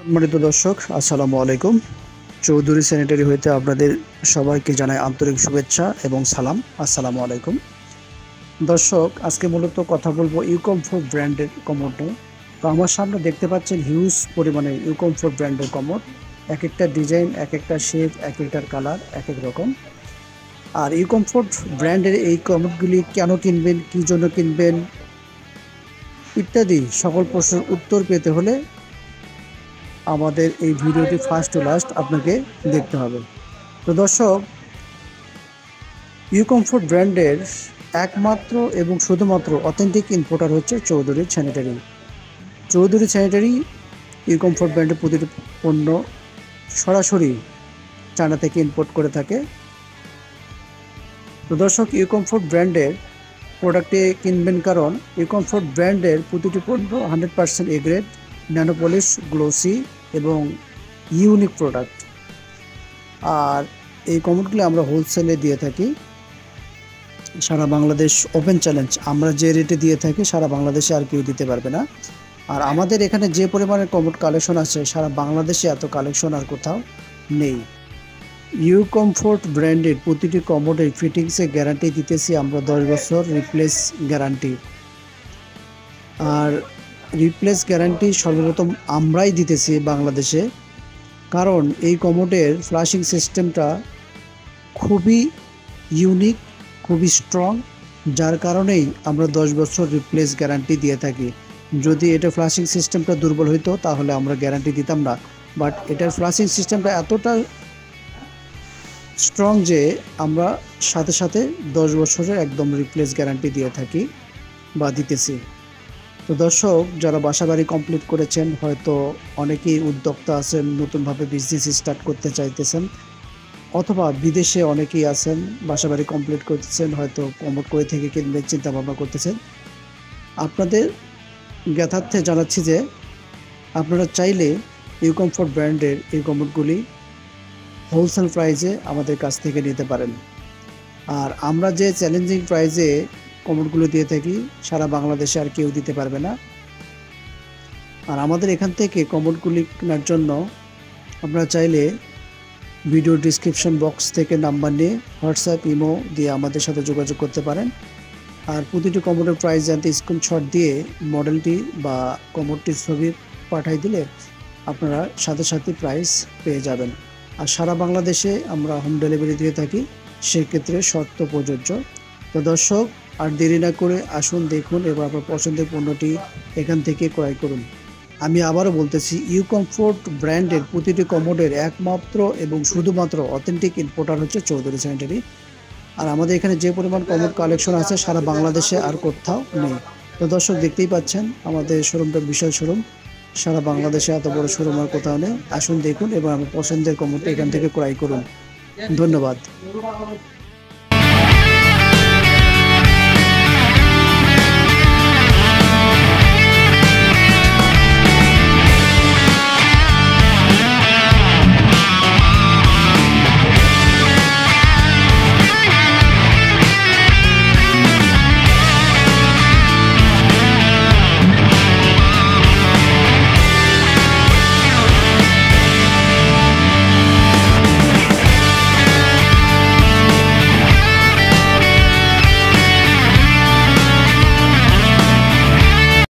সম্মানিত দর্শক, আসসালামু আলাইকুম। চৌধুরী স্যানিটারি হইতে আপনাদের সবাইকে জানাই আন্তরিক শুভেচ্ছা এবং সালাম। আসসালামু আলাইকুম। দর্শক, আজকে মূলত কথা বলবো ইউকমফোর্ট ব্র্যান্ডের কমোড নিয়ে। তো আমার সামনে দেখতে পাচ্ছেন হিউজ পরিমাণে ইউকমফোর্ট ব্র্যান্ডের কমোড। এক একটা ডিজাইন, এক একটা শেপ, এক একটার কালার এক এক রকম। আর ইউকমফোর্ট ব্র্যান্ডের এই কমোডগুলি কেন কিনবেন, কী জন্য কিনবেন ইত্যাদি সকল প্রশ্নের উত্তর পেতে হলে আমাদের এই ভিডিওটি ফার্স্ট টু লাস্ট আপনাকে দেখতে হবে। তো দর্শক, ইউকমফোর্ট ব্র্যান্ডের একমাত্র এবং শুধুমাত্র অথেন্টিক ইম্পোর্টার হচ্ছে চৌধুরী স্যানিটারি। চৌধুরী স্যানিটারি ইউকমফোর্ট ব্র্যান্ডের প্রতিটি পণ্য সরাসরি চায়না থেকে ইম্পোর্ট করে থাকে। তো দর্শক, ইউকমফোর্ট ব্র্যান্ডের প্রোডাক্টে কিনবেন কারণ ইউকমফোর্ট ব্র্যান্ডের প্রতিটি পণ্য 100% এ গ্রেড, ন্যানোপলিশ, গ্লোসি এবং ইউনিক প্রোডাক্ট। আর এই কমোডগুলো আমরা হোলসেলে দিয়ে থাকি সারা বাংলাদেশ। ওপেন চ্যালেঞ্জ, আমরা যে রেটে দিয়ে থাকি সারা বাংলাদেশে আর কেউ দিতে পারবে না। আর আমাদের এখানে যে পরিমাণে কমোড কালেকশন আছে সারা বাংলাদেশে এত কালেকশন আর কোথাও নেই। ইউকমফোর্ট ব্র্যান্ডের প্রতিটি কমোডের ফিটিংসে গ্যারান্টি দিতেছি আমরা 10 বছর রিপ্লেস গ্যারান্টি। আর রিপ্লেস গ্যারান্টি সর্বপ্রথম আমরাই দিতেছি বাংলাদেশে, কারণ এই কমোডের ফ্লাশিং সিস্টেমটা খুবই ইউনিক, খুবই স্ট্রং, যার কারণেই আমরা 10 বছর রিপ্লেস গ্যারান্টি দিয়ে থাকি। যদি এটা ফ্লাশিং সিস্টেমটা দুর্বল হইতো তাহলে আমরা গ্যারান্টি দিতাম না, বাট এটার ফ্লাশিং সিস্টেমটা এতটা স্ট্রং যে আমরা সাথে সাথে 10 বছরের একদম রিপ্লেস গ্যারান্টি দিয়ে থাকি বা দিতেছি। তো দর্শক, যারা বাসাবাড়ি কমপ্লিট করেছেন, হয়তো অনেকেই উদ্যোক্তা আছেন, নতুনভাবে বিজনেস স্টার্ট করতে চাইতেছেন, অথবা বিদেশে অনেকেই আছেন বাসাবাড়ি কমপ্লিট করতেছেন, হয়তো কমোড করে থেকে কিনবেন চিন্তা ভাবনা করতেছেন। আপনাদের জ্ঞাতার্থে জানাচ্ছি যে আপনারা চাইলে ইউকমফোর্ট ব্র্যান্ডের এই কমোডগুলি হোলসেল প্রাইসে আমাদের কাছ থেকে নিতে পারেন। আর আমরা যে চ্যালেঞ্জিং প্রাইসে কমোডগুলো দিয়ে থাকি সারা বাংলাদেশে আর কেউ দিতে পারবে না। আর আমাদের এখান থেকে কমোডগুলি কেনার জন্য আপনারা চাইলে ভিডিও ডিসক্রিপশন বক্স থেকে নাম্বার নিয়ে হোয়াটসঅ্যাপ, ইমো দিয়ে আমাদের সাথে যোগাযোগ করতে পারেন। আর প্রতিটি কমোডের প্রাইস জানতে স্ক্রিনশট দিয়ে মডেলটি বা কমোডটির ছবি পাঠিয়ে দিলে আপনারা সাথে সাথে প্রাইস পেয়ে যাবেন। আর সারা বাংলাদেশে আমরা হোম ডেলিভারি দিয়ে থাকি, সেক্ষেত্রে শর্ত প্রযোজ্য। তো দর্শক, আর দেরি না করে আসুন, দেখুন এবং আপনার পছন্দের পণ্যটি এখান থেকে ক্রয় করুন। আমি আবারও বলতেছি, ইউকমফোর্ট ব্র্যান্ডের প্রতিটি কমোডের একমাত্র এবং শুধুমাত্র অথেন্টিক ইম্পোর্টার হচ্ছে চৌধুরী স্যানিটারি। আর আমাদের এখানে যে পরিমাণ কমোড কালেকশন আছে সারা বাংলাদেশে আর কোথাও নেই। তো দর্শক, দেখতেই পাচ্ছেন আমাদের শোরুমটা বিশাল শোরুম, সারা বাংলাদেশে এত বড় শোরুম আর কোথাও নেই। আসুন, দেখুন এবং আমার পছন্দের কমোডটা এখান থেকে ক্রয় করুন। ধন্যবাদ।